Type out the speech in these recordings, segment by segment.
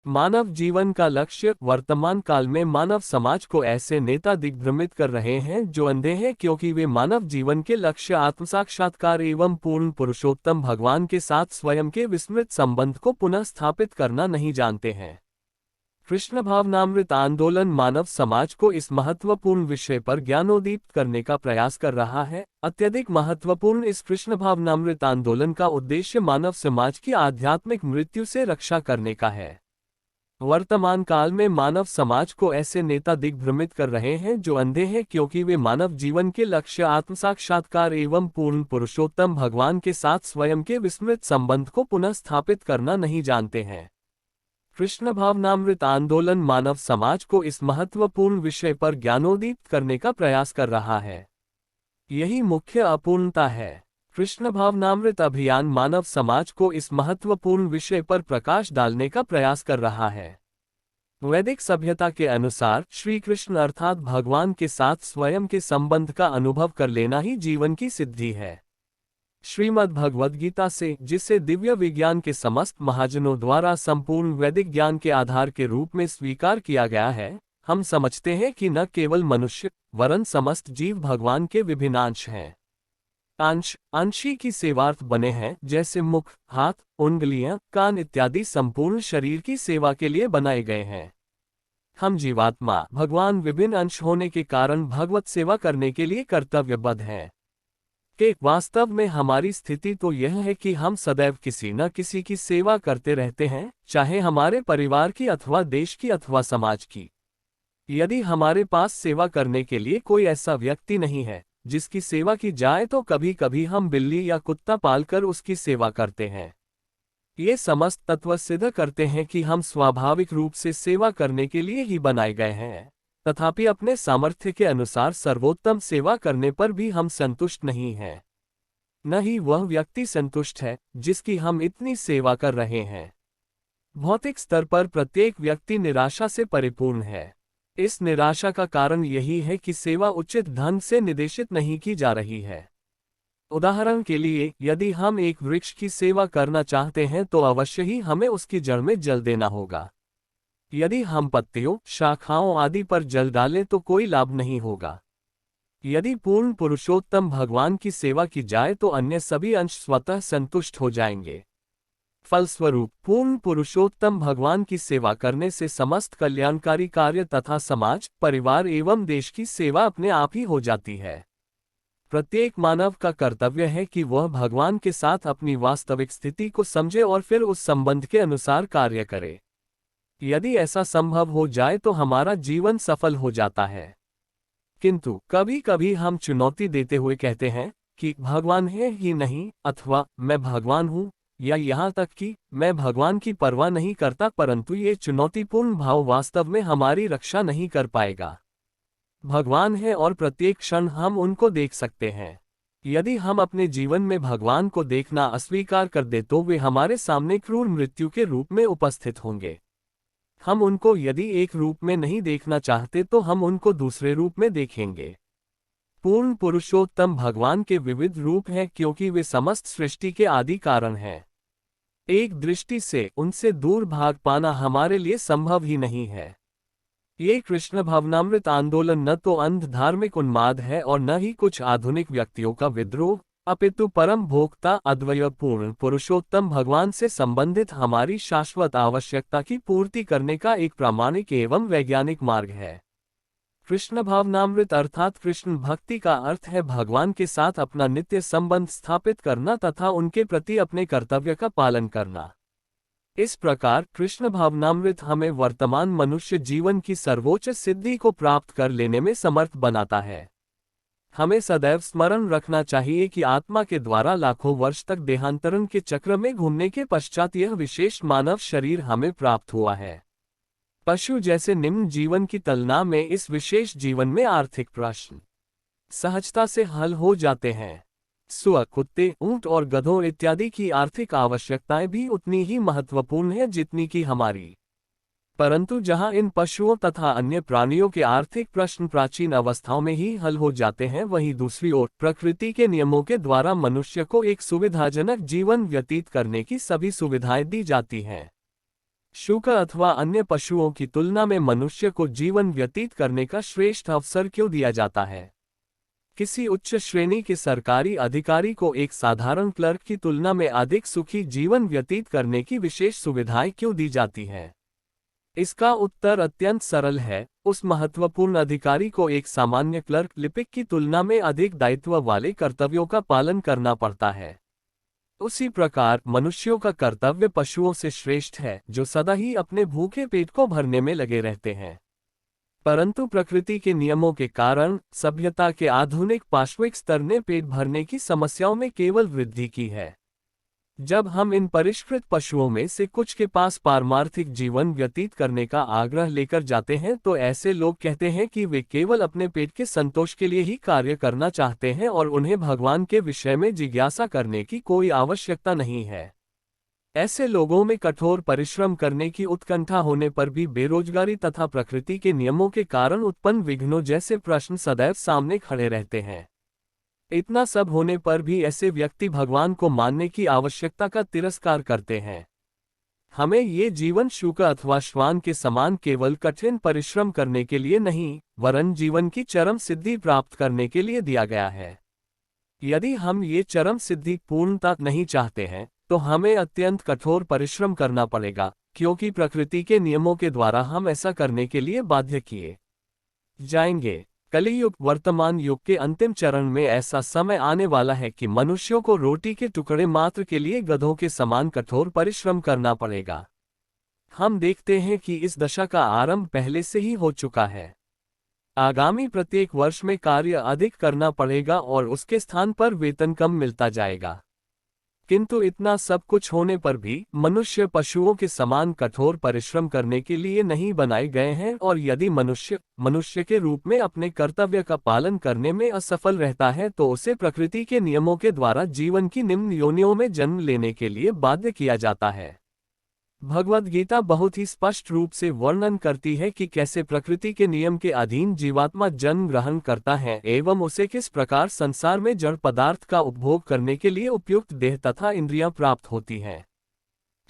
मानव जीवन का लक्ष्य। वर्तमान काल में मानव समाज को ऐसे नेता दिग्भ्रमित कर रहे हैं जो अंधे हैं, क्योंकि वे मानव जीवन के लक्ष्य आत्म साक्षात्कार एवं पूर्ण पुरुषोत्तम भगवान के साथ स्वयं के विस्मृत संबंध को पुनः स्थापित करना नहीं जानते हैं। कृष्ण भावनामृत आंदोलन मानव समाज को इस महत्वपूर्ण विषय पर ज्ञानोदीप्त करने का प्रयास कर रहा है। अत्यधिक महत्वपूर्ण इस कृष्ण भावनामृत आंदोलन का उद्देश्य मानव समाज की आध्यात्मिक मृत्यु से रक्षा करने का है। वर्तमान काल में मानव समाज को ऐसे नेता दिग्भ्रमित कर रहे हैं जो अंधे हैं, क्योंकि वे मानव जीवन के लक्ष्य आत्म साक्षात्कार एवं पूर्ण पुरुषोत्तम भगवान के साथ स्वयं के विस्मृत संबंध को पुनः स्थापित करना नहीं जानते हैं। कृष्ण भावनामृत आंदोलन मानव समाज को इस महत्वपूर्ण विषय पर ज्ञानोदीप्त करने का प्रयास कर रहा है। यही मुख्य अपूर्णता है। कृष्ण भावनामृत अभियान मानव समाज को इस महत्वपूर्ण विषय पर प्रकाश डालने का प्रयास कर रहा है। वैदिक सभ्यता के अनुसार श्री कृष्ण अर्थात भगवान के साथ स्वयं के संबंध का अनुभव कर लेना ही जीवन की सिद्धि है। श्रीमद् भगवद गीता से, जिसे दिव्य विज्ञान के समस्त महाजनों द्वारा संपूर्ण वैदिक ज्ञान के आधार के रूप में स्वीकार किया गया है, हम समझते हैं कि न केवल मनुष्य वरन समस्त जीव भगवान के विभिन्न अंश हैं। अंशी की सेवार्थ बने हैं, जैसे मुख, हाथ, उंगलियां, कान इत्यादि संपूर्ण शरीर की सेवा के लिए बनाए गए हैं। हम जीवात्मा भगवान विभिन्न अंश होने के कारण भगवत सेवा करने के लिए कर्तव्यबद्ध हैं। कि वास्तव में हमारी स्थिति तो यह है कि हम सदैव किसी न किसी की सेवा करते रहते हैं, चाहे हमारे परिवार की अथवा देश की अथवा समाज की। यदि हमारे पास सेवा करने के लिए कोई ऐसा व्यक्ति नहीं है जिसकी सेवा की जाए, तो कभी कभी हम बिल्ली या कुत्ता पालकर उसकी सेवा करते हैं। ये समस्त तत्व सिद्ध करते हैं कि हम स्वाभाविक रूप से सेवा करने के लिए ही बनाए गए हैं। तथापि अपने सामर्थ्य के अनुसार सर्वोत्तम सेवा करने पर भी हम संतुष्ट नहीं हैं। न ही वह व्यक्ति संतुष्ट है जिसकी हम इतनी सेवा कर रहे हैं। भौतिक स्तर पर प्रत्येक व्यक्ति निराशा से परिपूर्ण है। इस निराशा का कारण यही है कि सेवा उचित ढंग से निर्देशित नहीं की जा रही है। उदाहरण के लिए, यदि हम एक वृक्ष की सेवा करना चाहते हैं तो अवश्य ही हमें उसकी जड़ में जल देना होगा। यदि हम पत्तियों, शाखाओं आदि पर जल डालें तो कोई लाभ नहीं होगा। यदि पूर्ण पुरुषोत्तम भगवान की सेवा की जाए तो अन्य सभी अंश स्वतः संतुष्ट हो जाएंगे। फलस्वरूप पूर्ण पुरुषोत्तम भगवान की सेवा करने से समस्त कल्याणकारी कार्य तथा समाज, परिवार एवं देश की सेवा अपने आप ही हो जाती है। प्रत्येक मानव का कर्तव्य है कि वह भगवान के साथ अपनी वास्तविक स्थिति को समझे और फिर उस संबंध के अनुसार कार्य करे। यदि ऐसा संभव हो जाए तो हमारा जीवन सफल हो जाता है। किंतु कभी कभी हम चुनौती देते हुए कहते हैं कि भगवान है ही नहीं, अथवा मैं भगवान हूँ, या यहाँ तक कि मैं भगवान की परवाह नहीं करता, परंतु ये चुनौतीपूर्ण भाव वास्तव में हमारी रक्षा नहीं कर पाएगा। भगवान है और प्रत्येक क्षण हम उनको देख सकते हैं। यदि हम अपने जीवन में भगवान को देखना अस्वीकार कर दे तो वे हमारे सामने क्रूर मृत्यु के रूप में उपस्थित होंगे। हम उनको यदि एक रूप में नहीं देखना चाहते तो हम उनको दूसरे रूप में देखेंगे। पूर्ण पुरुषोत्तम भगवान के विविध रूप हैं, क्योंकि वे समस्त सृष्टि के आदि कारण हैं। एक दृष्टि से उनसे दूर भाग पाना हमारे लिए संभव ही नहीं है। ये कृष्ण भावनामृत आंदोलन न तो अंध धार्मिक उन्माद है और न ही कुछ आधुनिक व्यक्तियों का विद्रोह, अपितु परम भोक्ता अद्वय पूर्ण पुरुषोत्तम भगवान से संबंधित हमारी शाश्वत आवश्यकता की पूर्ति करने का एक प्रामाणिक एवं वैज्ञानिक मार्ग है। कृष्ण भावनामृत अर्थात कृष्ण भक्ति का अर्थ है भगवान के साथ अपना नित्य संबंध स्थापित करना तथा उनके प्रति अपने कर्तव्य का पालन करना। इस प्रकार कृष्ण भावनामृत हमें वर्तमान मनुष्य जीवन की सर्वोच्च सिद्धि को प्राप्त कर लेने में समर्थ बनाता है। हमें सदैव स्मरण रखना चाहिए कि आत्मा के द्वारा लाखों वर्ष तक देहांतरण के चक्र में घूमने के पश्चात यह विशेष मानव शरीर हमें प्राप्त हुआ है। पशु जैसे निम्न जीवन की तुलना में इस विशेष जीवन में आर्थिक प्रश्न सहजता से हल हो जाते हैं। सुअर, कुत्ते, ऊंट और गधों इत्यादि की आर्थिक आवश्यकताएं भी उतनी ही महत्वपूर्ण है जितनी कि हमारी। परंतु जहां इन पशुओं तथा अन्य प्राणियों के आर्थिक प्रश्न प्राचीन अवस्थाओं में ही हल हो जाते हैं, वहीं दूसरी ओर प्रकृति के नियमों के द्वारा मनुष्य को एक सुविधाजनक जीवन व्यतीत करने की सभी सुविधाएं दी जाती हैं। शुक अथवा अन्य पशुओं की तुलना में मनुष्य को जीवन व्यतीत करने का श्रेष्ठ अवसर क्यों दिया जाता है? किसी उच्च श्रेणी के सरकारी अधिकारी को एक साधारण क्लर्क की तुलना में अधिक सुखी जीवन व्यतीत करने की विशेष सुविधाएं क्यों दी जाती हैं? इसका उत्तर अत्यंत सरल है। उस महत्वपूर्ण अधिकारी को एक सामान्य क्लर्क लिपिक की तुलना में अधिक दायित्व वाले कर्तव्यों का पालन करना पड़ता है। उसी प्रकार मनुष्यों का कर्तव्य पशुओं से श्रेष्ठ है, जो सदा ही अपने भूखे पेट को भरने में लगे रहते हैं। परंतु प्रकृति के नियमों के कारण सभ्यता के आधुनिक पाश्विक स्तर ने पेट भरने की समस्याओं में केवल वृद्धि की है। जब हम इन परिष्कृत पशुओं में से कुछ के पास पारमार्थिक जीवन व्यतीत करने का आग्रह लेकर जाते हैं, तो ऐसे लोग कहते हैं कि वे केवल अपने पेट के संतोष के लिए ही कार्य करना चाहते हैं और उन्हें भगवान के विषय में जिज्ञासा करने की कोई आवश्यकता नहीं है। ऐसे लोगों में कठोर परिश्रम करने की उत्कंठा होने पर भी बेरोजगारी तथा प्रकृति के नियमों के कारण उत्पन्न विघ्नों जैसे प्रश्न सदैव सामने खड़े रहते हैं। इतना सब होने पर भी ऐसे व्यक्ति भगवान को मानने की आवश्यकता का तिरस्कार करते हैं। हमें ये जीवन शुक अथवा श्वान के समान केवल कठिन परिश्रम करने के लिए नहीं, वरन जीवन की चरम सिद्धि प्राप्त करने के लिए दिया गया है। यदि हम ये चरम सिद्धि पूर्णता नहीं चाहते हैं, तो हमें अत्यंत कठोर परिश्रम करना पड़ेगा, क्योंकि प्रकृति के नियमों के द्वारा हम ऐसा करने के लिए बाध्य किए जाएंगे। कलियुग वर्तमान युग के अंतिम चरण में ऐसा समय आने वाला है कि मनुष्यों को रोटी के टुकड़े मात्र के लिए गधों के समान कठोर परिश्रम करना पड़ेगा। हम देखते हैं कि इस दशा का आरंभ पहले से ही हो चुका है। आगामी प्रत्येक वर्ष में कार्य अधिक करना पड़ेगा और उसके स्थान पर वेतन कम मिलता जाएगा। किंतु इतना सब कुछ होने पर भी मनुष्य पशुओं के समान कठोर परिश्रम करने के लिए नहीं बनाए गए हैं, और यदि मनुष्य के रूप में अपने कर्तव्य का पालन करने में असफल रहता है, तो उसे प्रकृति के नियमों के द्वारा जीवन की निम्न योनियों में जन्म लेने के लिए बाध्य किया जाता है। भगवद गीता बहुत ही स्पष्ट रूप से वर्णन करती है कि कैसे प्रकृति के नियम के अधीन जीवात्मा जन्म ग्रहण करता है एवं उसे किस प्रकार संसार में जड़ पदार्थ का उपभोग करने के लिए उपयुक्त देह तथा इंद्रियां प्राप्त होती हैं।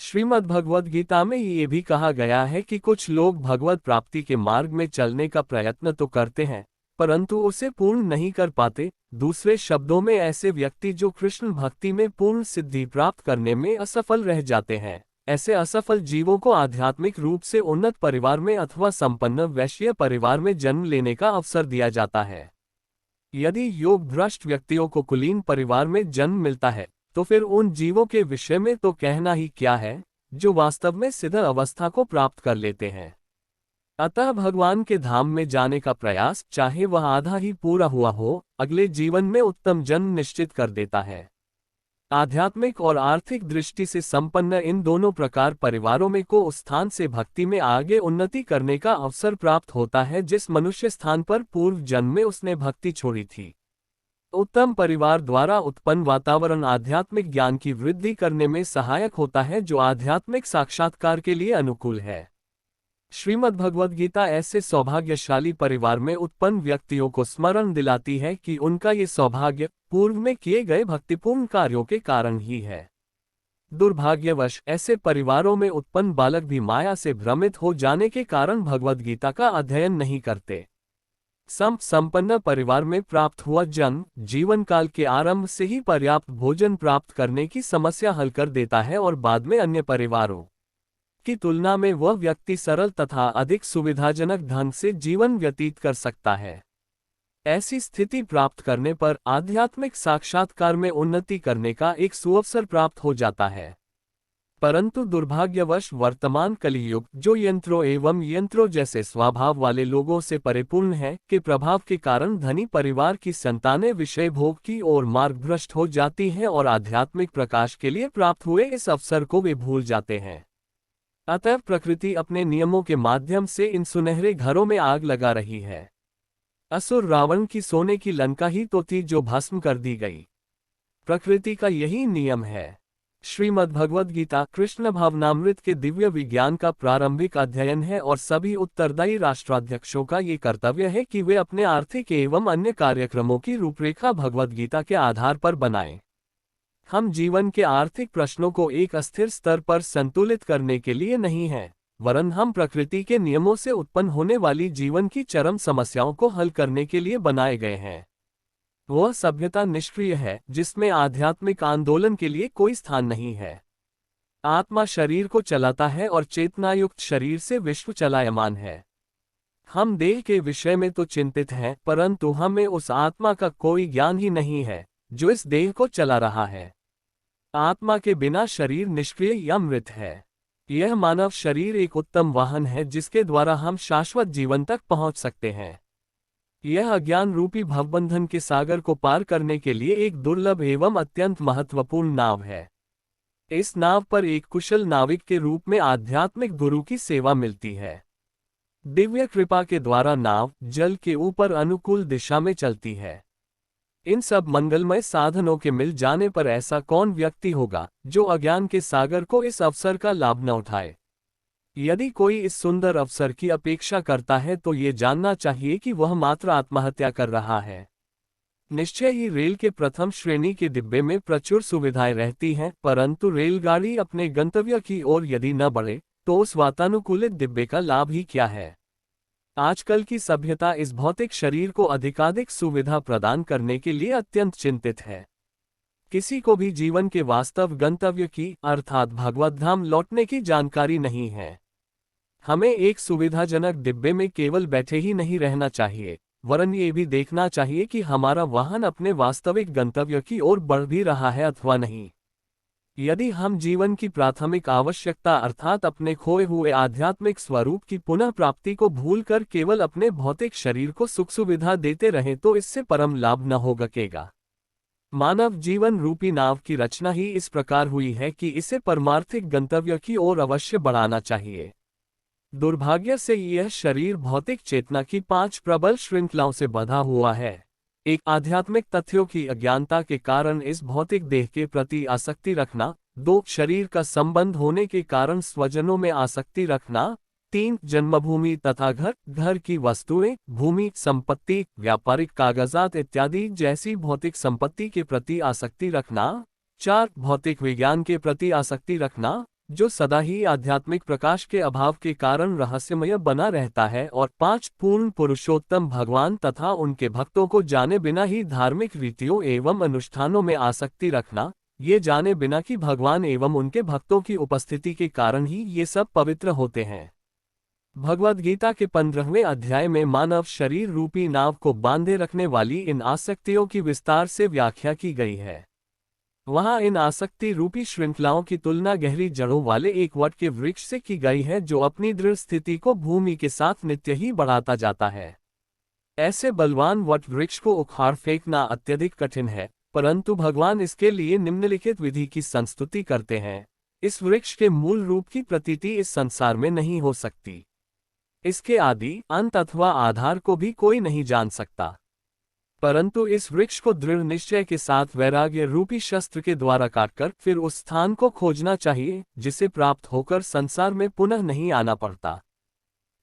श्रीमद् भगवद गीता में ये भी कहा गया है कि कुछ लोग भगवत प्राप्ति के मार्ग में चलने का प्रयत्न तो करते हैं, परंतु उसे पूर्ण नहीं कर पाते। दूसरे शब्दों में ऐसे व्यक्ति जो कृष्ण भक्ति में पूर्ण सिद्धि प्राप्त करने में असफल रह जाते हैं, ऐसे असफल जीवों को आध्यात्मिक रूप से उन्नत परिवार में अथवा संपन्न वैश्य परिवार में जन्म लेने का अवसर दिया जाता है। यदि योग भ्रष्ट व्यक्तियों को कुलीन परिवार में जन्म मिलता है, तो फिर उन जीवों के विषय में तो कहना ही क्या है, जो वास्तव में सिद्ध अवस्था को प्राप्त कर लेते हैं। अतः भगवान के धाम में जाने का प्रयास, चाहे वह आधा ही पूरा हुआ हो, अगले जीवन में उत्तम जन्म निश्चित कर देता है। आध्यात्मिक और आर्थिक दृष्टि से संपन्न इन दोनों प्रकार परिवारों में को उस स्थान से भक्ति में आगे उन्नति करने का अवसर प्राप्त होता है जिस मनुष्य स्थान पर पूर्व जन्म में उसने भक्ति छोड़ी थी। उत्तम परिवार द्वारा उत्पन्न वातावरण आध्यात्मिक ज्ञान की वृद्धि करने में सहायक होता है, जो आध्यात्मिक साक्षात्कार के लिए अनुकूल है। श्रीमद् भगवद गीता ऐसे सौभाग्यशाली परिवार में उत्पन्न व्यक्तियों को स्मरण दिलाती है कि उनका ये सौभाग्य पूर्व में किए गए भक्तिपूर्ण कार्यों के कारण ही है। दुर्भाग्यवश ऐसे परिवारों में उत्पन्न बालक भी माया से भ्रमित हो जाने के कारण भगवद गीता का अध्ययन नहीं करते। संपन्न परिवार में प्राप्त हुआ जन्म जीवन काल के आरंभ से ही पर्याप्त भोजन प्राप्त करने की समस्या हल कर देता है, और बाद में अन्य परिवारों की तुलना में वह व्यक्ति सरल तथा अधिक सुविधाजनक ढंग से जीवन व्यतीत कर सकता है। ऐसी स्थिति प्राप्त करने पर आध्यात्मिक साक्षात्कार में उन्नति करने का एक सुअवसर प्राप्त हो जाता है। परंतु दुर्भाग्यवश वर्तमान कलियुग, जो यंत्रों एवं यंत्रों जैसे स्वभाव वाले लोगों से परिपूर्ण है, के प्रभाव के कारण धनी परिवार की संतानें विषय भोग की ओर मार्गभ्रष्ट हो जाती हैं और आध्यात्मिक प्रकाश के लिए प्राप्त हुए इस अवसर को वे भूल जाते हैं। अतः प्रकृति अपने नियमों के माध्यम से इन सुनहरे घरों में आग लगा रही है। असुर रावण की सोने की लंका ही तो थी जो भस्म कर दी गई। प्रकृति का यही नियम है। श्रीमद् भगवद गीता कृष्ण भावनामृत के दिव्य विज्ञान का प्रारंभिक अध्ययन है, और सभी उत्तरदायी राष्ट्राध्यक्षों का ये कर्तव्य है कि वे अपने आर्थिक एवं अन्य कार्यक्रमों की रूपरेखा भगवद गीता के आधार पर बनाएं। हम जीवन के आर्थिक प्रश्नों को एक अस्थिर स्तर पर संतुलित करने के लिए नहीं हैं, वरन हम प्रकृति के नियमों से उत्पन्न होने वाली जीवन की चरम समस्याओं को हल करने के लिए बनाए गए हैं। वह सभ्यता निष्क्रिय है जिसमें आध्यात्मिक आंदोलन के लिए कोई स्थान नहीं है। आत्मा शरीर को चलाता है और चेतनायुक्त शरीर से विश्व चलायमान है। हम देह के विषय में तो चिंतित हैं, परंतु हमें उस आत्मा का कोई ज्ञान ही नहीं है जो इस देह को चला रहा है। आत्मा के बिना शरीर निष्क्रिय या मृत है। यह मानव शरीर एक उत्तम वाहन है जिसके द्वारा हम शाश्वत जीवन तक पहुंच सकते हैं। यह अज्ञान रूपी भवबंधन के सागर को पार करने के लिए एक दुर्लभ एवं अत्यंत महत्वपूर्ण नाव है। इस नाव पर एक कुशल नाविक के रूप में आध्यात्मिक गुरु की सेवा मिलती है। दिव्य कृपा के द्वारा नाव जल के ऊपर अनुकूल दिशा में चलती है। इन सब मंगलमय साधनों के मिल जाने पर ऐसा कौन व्यक्ति होगा जो अज्ञान के सागर को इस अवसर का लाभ न उठाए। यदि कोई इस सुंदर अवसर की अपेक्षा करता है तो ये जानना चाहिए कि वह मात्र आत्महत्या कर रहा है। निश्चय ही रेल के प्रथम श्रेणी के डिब्बे में प्रचुर सुविधाएं रहती हैं, परंतु रेलगाड़ी अपने गंतव्य की ओर यदि न बढ़े तो उस वातानुकूलित डिब्बे का लाभ ही क्या है। आजकल की सभ्यता इस भौतिक शरीर को अधिकाधिक सुविधा प्रदान करने के लिए अत्यंत चिंतित है। किसी को भी जीवन के वास्तव गंतव्य की अर्थात भगवत धाम लौटने की जानकारी नहीं है। हमें एक सुविधाजनक डिब्बे में केवल बैठे ही नहीं रहना चाहिए, वरन ये भी देखना चाहिए कि हमारा वाहन अपने वास्तविक गंतव्य की ओर बढ़ भी रहा है अथवा नहीं। यदि हम जीवन की प्राथमिक आवश्यकता अर्थात अपने खोए हुए आध्यात्मिक स्वरूप की पुनः प्राप्ति को भूलकर केवल अपने भौतिक शरीर को सुख सुविधा देते रहें तो इससे परम लाभ न हो सकेगा। मानव जीवन रूपी नाव की रचना ही इस प्रकार हुई है कि इसे परमार्थिक गंतव्य की ओर अवश्य बढ़ाना चाहिए। दुर्भाग्य से यह शरीर भौतिक चेतना की 5 प्रबल श्रृंखलाओं से बंधा हुआ है। एक, आध्यात्मिक तथ्यों की अज्ञानता के कारण इस भौतिक देह के प्रति आसक्ति रखना। 2, शरीर का संबंध होने के कारण स्वजनों में आसक्ति रखना। 3, जन्मभूमि तथा घर की वस्तुएं, भूमि, संपत्ति, व्यापारिक कागजात इत्यादि जैसी भौतिक संपत्ति के प्रति आसक्ति रखना। 4, भौतिक विज्ञान के प्रति आसक्ति रखना जो सदा ही आध्यात्मिक प्रकाश के अभाव के कारण रहस्यमय बना रहता है। और 5, पूर्ण पुरुषोत्तम भगवान तथा उनके भक्तों को जाने बिना ही धार्मिक रीतियों एवं अनुष्ठानों में आसक्ति रखना, ये जाने बिना कि भगवान एवं उनके भक्तों की उपस्थिति के कारण ही ये सब पवित्र होते हैं। भगवद गीता के 15वें अध्याय में मानव शरीर रूपी नाव को बांधे रखने वाली इन आसक्तियों की विस्तार से व्याख्या की गई है। वहां इन आसक्ति रूपी श्रृंखलाओं की तुलना गहरी जड़ों वाले एक वट के वृक्ष से की गई है जो अपनी दृढ़ स्थिति को भूमि के साथ नित्य ही बढ़ाता जाता है। ऐसे बलवान वट वृक्ष को उखाड़ फेंकना अत्यधिक कठिन है, परंतु भगवान इसके लिए निम्नलिखित विधि की संस्तुति करते हैं। इस वृक्ष के मूल रूप की प्रतीति इस संसार में नहीं हो सकती। इसके आदि अंत अथवा आधार को भी कोई नहीं जान सकता, परंतु इस वृक्ष को दृढ़ निश्चय के साथ वैराग्य रूपी शस्त्र के द्वारा काटकर फिर उस स्थान को खोजना चाहिए जिसे प्राप्त होकर संसार में पुनः नहीं आना पड़ता।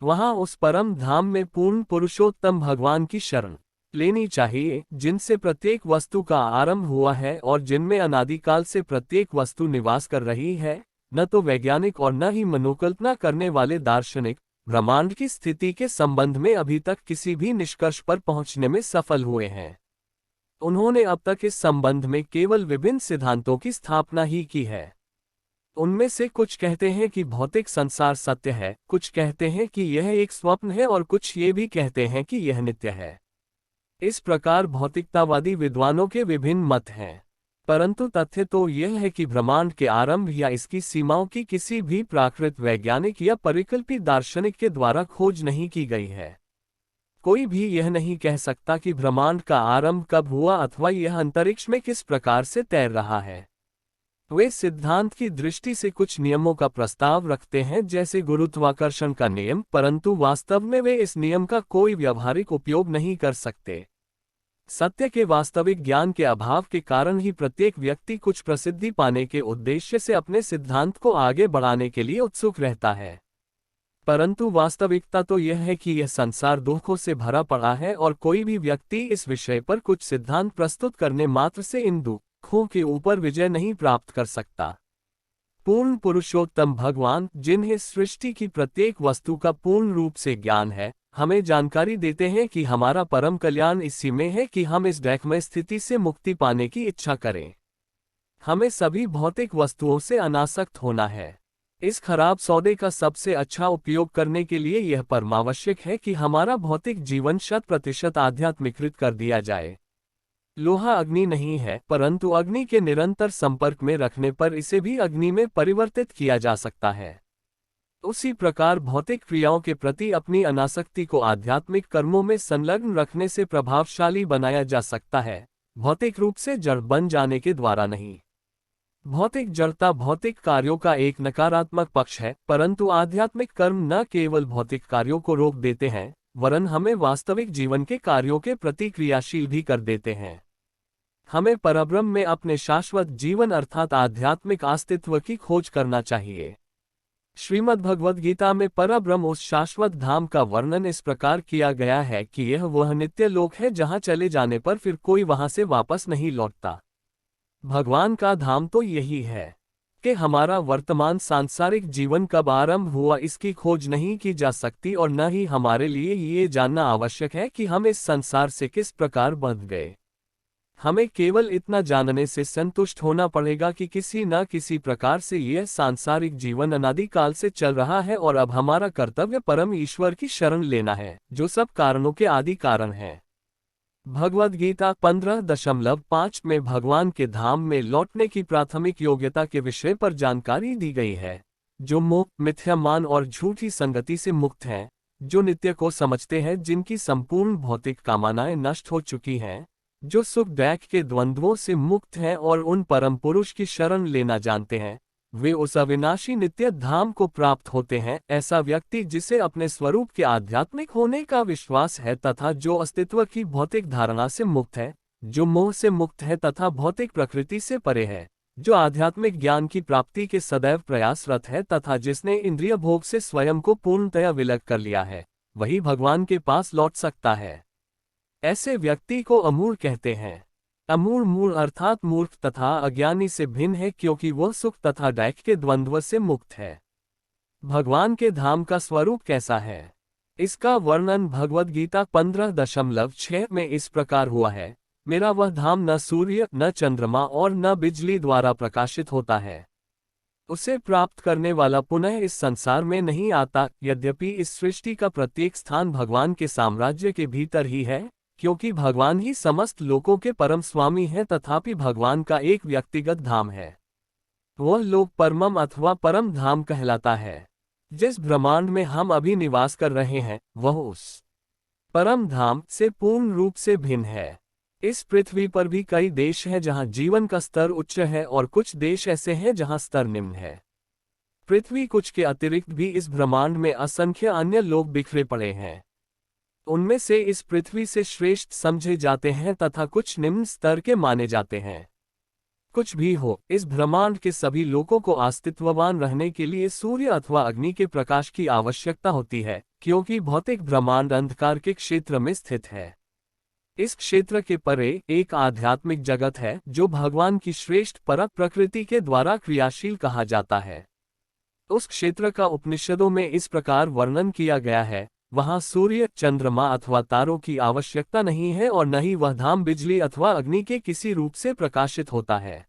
वहां उस परम धाम में पूर्ण पुरुषोत्तम भगवान की शरण लेनी चाहिए जिनसे प्रत्येक वस्तु का आरंभ हुआ है और जिनमें अनादिकाल से प्रत्येक वस्तु निवास कर रही है। न तो वैज्ञानिक और न ही मनोकल्पना करने वाले दार्शनिक ब्रह्मांड की स्थिति के संबंध में अभी तक किसी भी निष्कर्ष पर पहुंचने में सफल हुए हैं। उन्होंने अब तक इस संबंध में केवल विभिन्न सिद्धांतों की स्थापना ही की है। उनमें से कुछ कहते हैं कि भौतिक संसार सत्य है, कुछ कहते हैं कि यह एक स्वप्न है और कुछ ये भी कहते हैं कि यह नित्य है। इस प्रकार भौतिकतावादी विद्वानों के विभिन्न मत हैं, परंतु तथ्य तो यह है कि ब्रह्मांड के आरंभ या इसकी सीमाओं की किसी भी प्राकृत वैज्ञानिक या परिकल्पित दार्शनिक के द्वारा खोज नहीं की गई है। कोई भी यह नहीं कह सकता कि ब्रह्मांड का आरंभ कब हुआ अथवा यह अंतरिक्ष में किस प्रकार से तैर रहा है। वे सिद्धांत की दृष्टि से कुछ नियमों का प्रस्ताव रखते हैं जैसे गुरुत्वाकर्षण का नियम, परंतु वास्तव में वे इस नियम का कोई व्यावहारिक उपयोग नहीं कर सकते। सत्य के वास्तविक ज्ञान के अभाव के कारण ही प्रत्येक व्यक्ति कुछ प्रसिद्धि पाने के उद्देश्य से अपने सिद्धांत को आगे बढ़ाने के लिए उत्सुक रहता है, परंतु वास्तविकता तो यह है कि यह संसार दुखों से भरा पड़ा है और कोई भी व्यक्ति इस विषय पर कुछ सिद्धांत प्रस्तुत करने मात्र से इन दुखों दुखों के ऊपर विजय नहीं प्राप्त कर सकता। पूर्ण पुरुषोत्तम भगवान, जिन्हें सृष्टि की प्रत्येक वस्तु का पूर्ण रूप से ज्ञान है, हमें जानकारी देते हैं कि हमारा परम कल्याण इसी में है कि हम इस दैहिक स्थिति से मुक्ति पाने की इच्छा करें। हमें सभी भौतिक वस्तुओं से अनासक्त होना है। इस खराब सौदे का सबसे अच्छा उपयोग करने के लिए यह परमावश्यक है कि हमारा भौतिक जीवन 100% आध्यात्मिकृत कर दिया जाए। लोहा अग्नि नहीं है, परंतु अग्नि के निरंतर संपर्क में रखने पर इसे भी अग्नि में परिवर्तित किया जा सकता है। उसी प्रकार भौतिक क्रियाओं के प्रति अपनी अनासक्ति को आध्यात्मिक कर्मों में संलग्न रखने से प्रभावशाली बनाया जा सकता है, भौतिक रूप से जड़ बन जाने के द्वारा नहीं। भौतिक जड़ता भौतिक कार्यों का एक नकारात्मक पक्ष है, परंतु आध्यात्मिक कर्म न केवल भौतिक कार्यों को रोक देते हैं, वरन हमें वास्तविक जीवन के कार्यों के प्रति क्रियाशील भी कर देते हैं। हमें परब्रह्म में अपने शाश्वत जीवन अर्थात आध्यात्मिक अस्तित्व की खोज करना चाहिए। श्रीमद् भगवद गीता में परब्रह्म उस शाश्वत धाम का वर्णन इस प्रकार किया गया है कि यह वह नित्य लोक है जहां चले जाने पर फिर कोई वहां से वापस नहीं लौटता। भगवान का धाम तो यही है कि हमारा वर्तमान सांसारिक जीवन कब आरंभ हुआ इसकी खोज नहीं की जा सकती, और न ही हमारे लिए ये जानना आवश्यक है कि हम इस संसार से किस प्रकार बंध गए। हमें केवल इतना जानने से संतुष्ट होना पड़ेगा कि किसी न किसी प्रकार से यह सांसारिक जीवन अनादिकाल से चल रहा है और अब हमारा कर्तव्य परम ईश्वर की शरण लेना है, जो सब कारणों के आदि कारण है। भगवद गीता 15.5 में भगवान के धाम में लौटने की प्राथमिक योग्यता के विषय पर जानकारी दी गई है। जो मोह, मिथ्यामान और झूठी संगति से मुक्त हैं, जो नित्य को समझते हैं, जिनकी संपूर्ण भौतिक कामनाएं नष्ट हो चुकी हैं, जो सुख दैख के द्वंद्वों से मुक्त हैं और उन परम पुरुष की शरण लेना जानते हैं, वे उस अविनाशी नित्य धाम को प्राप्त होते हैं। ऐसा व्यक्ति जिसे अपने स्वरूप के आध्यात्मिक होने का विश्वास है तथा जो अस्तित्व की भौतिक धारणा से मुक्त है, जो मोह से मुक्त है तथा भौतिक प्रकृति से परे है, जो आध्यात्मिक ज्ञान की प्राप्ति के सदैव प्रयासरत है तथा जिसने इंद्रिय भोग से स्वयं को पूर्णतया विलग कर लिया है, वही भगवान के पास लौट सकता है। ऐसे व्यक्ति को अमूढ़ कहते हैं। अमूढ़ मूढ़ अर्थात मूर्ख तथा अज्ञानी से भिन्न है, क्योंकि वह सुख तथा दैख के द्वंद्व से मुक्त है। भगवान के धाम का स्वरूप कैसा है, इसका वर्णन भगवद गीता 15.6 में इस प्रकार हुआ है। मेरा वह धाम न सूर्य, न चंद्रमा और न बिजली द्वारा प्रकाशित होता है। उसे प्राप्त करने वाला पुनः इस संसार में नहीं आता। यद्यपि इस सृष्टि का प्रत्येक स्थान भगवान के साम्राज्य के भीतर ही है, क्योंकि भगवान ही समस्त लोकों के परम स्वामी हैं, तथापि भगवान का एक व्यक्तिगत धाम है। वह लोक परमम अथवा परम धाम कहलाता है। जिस ब्रह्मांड में हम अभी निवास कर रहे हैं, वह उस परम धाम से पूर्ण रूप से भिन्न है। इस पृथ्वी पर भी कई देश हैं जहां जीवन का स्तर उच्च है और कुछ देश ऐसे हैं जहां स्तर निम्न है। पृथ्वी कुछ के अतिरिक्त भी इस ब्रह्मांड में असंख्य अन्य लोग बिखरे पड़े हैं। उनमें से इस पृथ्वी से श्रेष्ठ समझे जाते हैं तथा कुछ निम्न स्तर के माने जाते हैं। कुछ भी हो, इस ब्रह्मांड के सभी लोगों को अस्तित्ववान रहने के लिए सूर्य अथवा अग्नि के प्रकाश की आवश्यकता होती है, क्योंकि भौतिक ब्रह्मांड अंधकार के क्षेत्र में स्थित है। इस क्षेत्र के परे एक आध्यात्मिक जगत है जो भगवान की श्रेष्ठ पर प्रकृति के द्वारा क्रियाशील कहा जाता है। उस क्षेत्र का उपनिषदों में इस प्रकार वर्णन किया गया है, वहां सूर्य, चंद्रमा अथवा तारों की आवश्यकता नहीं है और न ही वह धाम बिजली अथवा अग्नि के किसी रूप से प्रकाशित होता है।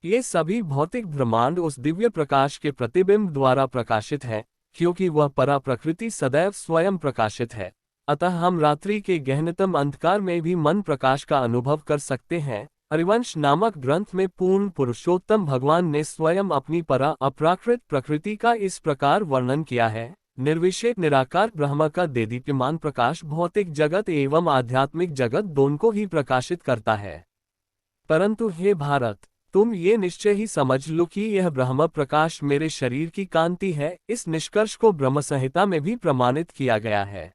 ये सभी भौतिक ब्रह्मांड उस दिव्य प्रकाश के प्रतिबिंब द्वारा प्रकाशित है, क्योंकि वह परा प्रकृति सदैव स्वयं प्रकाशित है। अतः हम रात्रि के गहनतम अंधकार में भी मन प्रकाश का अनुभव कर सकते हैं। हरिवंश नामक ग्रंथ में पूर्ण पुरुषोत्तम भगवान ने स्वयं अपनी परा अपराकृत प्रकृति का इस प्रकार वर्णन किया है। निर्विशेष निराकार ब्रह्म का देदीप्यमान प्रकाश भौतिक जगत एवं आध्यात्मिक जगत दोनों को ही प्रकाशित करता है। परंतु हे भारत, तुम ये निश्चय ही समझ लो कि यह ब्रह्म प्रकाश मेरे शरीर की कांति है। इस निष्कर्ष को ब्रह्म संहिता में भी प्रमाणित किया गया है।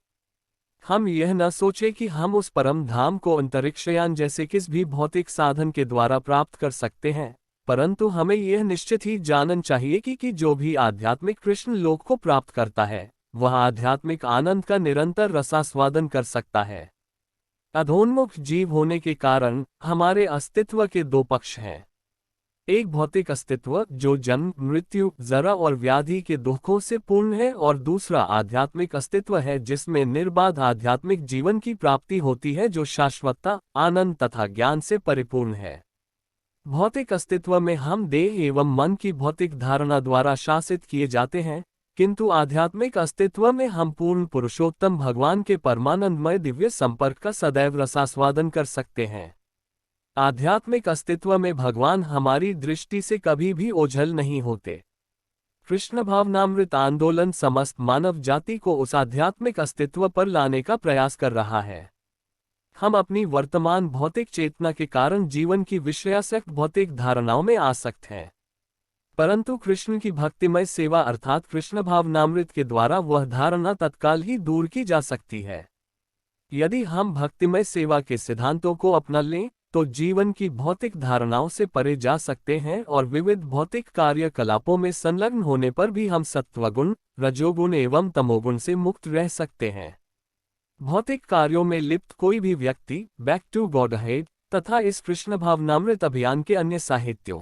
हम यह न सोचे कि हम उस परम धाम को अंतरिक्षयान जैसे किस भी भौतिक साधन के द्वारा प्राप्त कर सकते हैं, परंतु हमें यह निश्चित ही जानना चाहिए कि जो भी आध्यात्मिक कृष्ण लोक को प्राप्त करता है, वह आध्यात्मिक आनंद का निरंतर रसास्वादन कर सकता है। अधोन्मुख जीव होने के कारण हमारे अस्तित्व के दो पक्ष हैं। एक भौतिक अस्तित्व जो जन्म, मृत्यु, जरा और व्याधि के दुखों से पूर्ण है, और दूसरा आध्यात्मिक अस्तित्व है जिसमें निर्बाध आध्यात्मिक जीवन की प्राप्ति होती है जो शाश्वतता, आनंद तथा ज्ञान से परिपूर्ण है। भौतिक अस्तित्व में हम देह एवं मन की भौतिक धारणा द्वारा शासित किए जाते हैं, किंतु आध्यात्मिक अस्तित्व में हम पूर्ण पुरुषोत्तम भगवान के परमानंदमय दिव्य संपर्क का सदैव रसास्वादन कर सकते हैं। आध्यात्मिक अस्तित्व में भगवान हमारी दृष्टि से कभी भी ओझल नहीं होते। कृष्ण भावनामृत आंदोलन समस्त मानव जाति को उस आध्यात्मिक अस्तित्व पर लाने का प्रयास कर रहा है। हम अपनी वर्तमान भौतिक चेतना के कारण जीवन की विषयासक्त भौतिक धारणाओं में आसक्त हैं, परंतु कृष्ण की भक्तिमय सेवा अर्थात कृष्ण भावनामृत के द्वारा वह धारणा तत्काल ही दूर की जा सकती है। यदि हम भक्तिमय सेवा के सिद्धांतों को अपना लें तो जीवन की भौतिक धारणाओं से परे जा सकते हैं और विविध भौतिक कार्यकलापों में संलग्न होने पर भी हम सत्वगुण, रजोगुण एवं तमोगुण से मुक्त रह सकते हैं। भौतिक कार्यों में लिप्त कोई भी व्यक्ति बैक टू गॉडहेड तथा इस कृष्ण भावनामृत अभियान के अन्य साहित्यों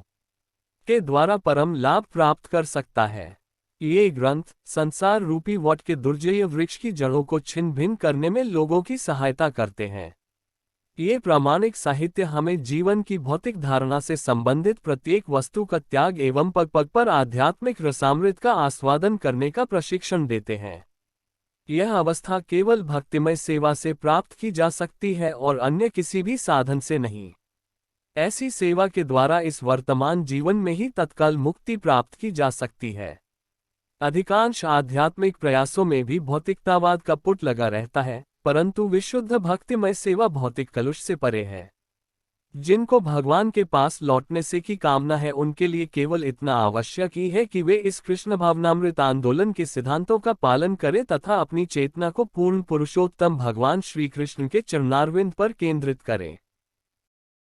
के द्वारा परम लाभ प्राप्त कर सकता है। ये ग्रंथ संसार रूपी वट के दुर्जय वृक्ष की जड़ों को छिन्न भिन्न करने में लोगों की सहायता करते हैं। ये प्रामाणिक साहित्य हमें जीवन की भौतिक धारणा से संबंधित प्रत्येक वस्तु का त्याग एवं पग पग पर आध्यात्मिक रसामृत का आस्वादन करने का प्रशिक्षण देते हैं। यह अवस्था केवल भक्तिमय सेवा से प्राप्त की जा सकती है और अन्य किसी भी साधन से नहीं। ऐसी सेवा के द्वारा इस वर्तमान जीवन में ही तत्काल मुक्ति प्राप्त की जा सकती है। अधिकांश आध्यात्मिक प्रयासों में भी भौतिकतावाद का पुट लगा रहता है, परंतु विशुद्ध भक्तिमय सेवा भौतिक कलुष से परे है। जिनको भगवान के पास लौटने से की कामना है उनके लिए केवल इतना आवश्यक ही है कि वे इस कृष्ण भावनामृत आंदोलन के सिद्धांतों का पालन करें तथा अपनी चेतना को पूर्ण पुरुषोत्तम भगवान श्री कृष्ण के चरणारविंद पर केंद्रित करें।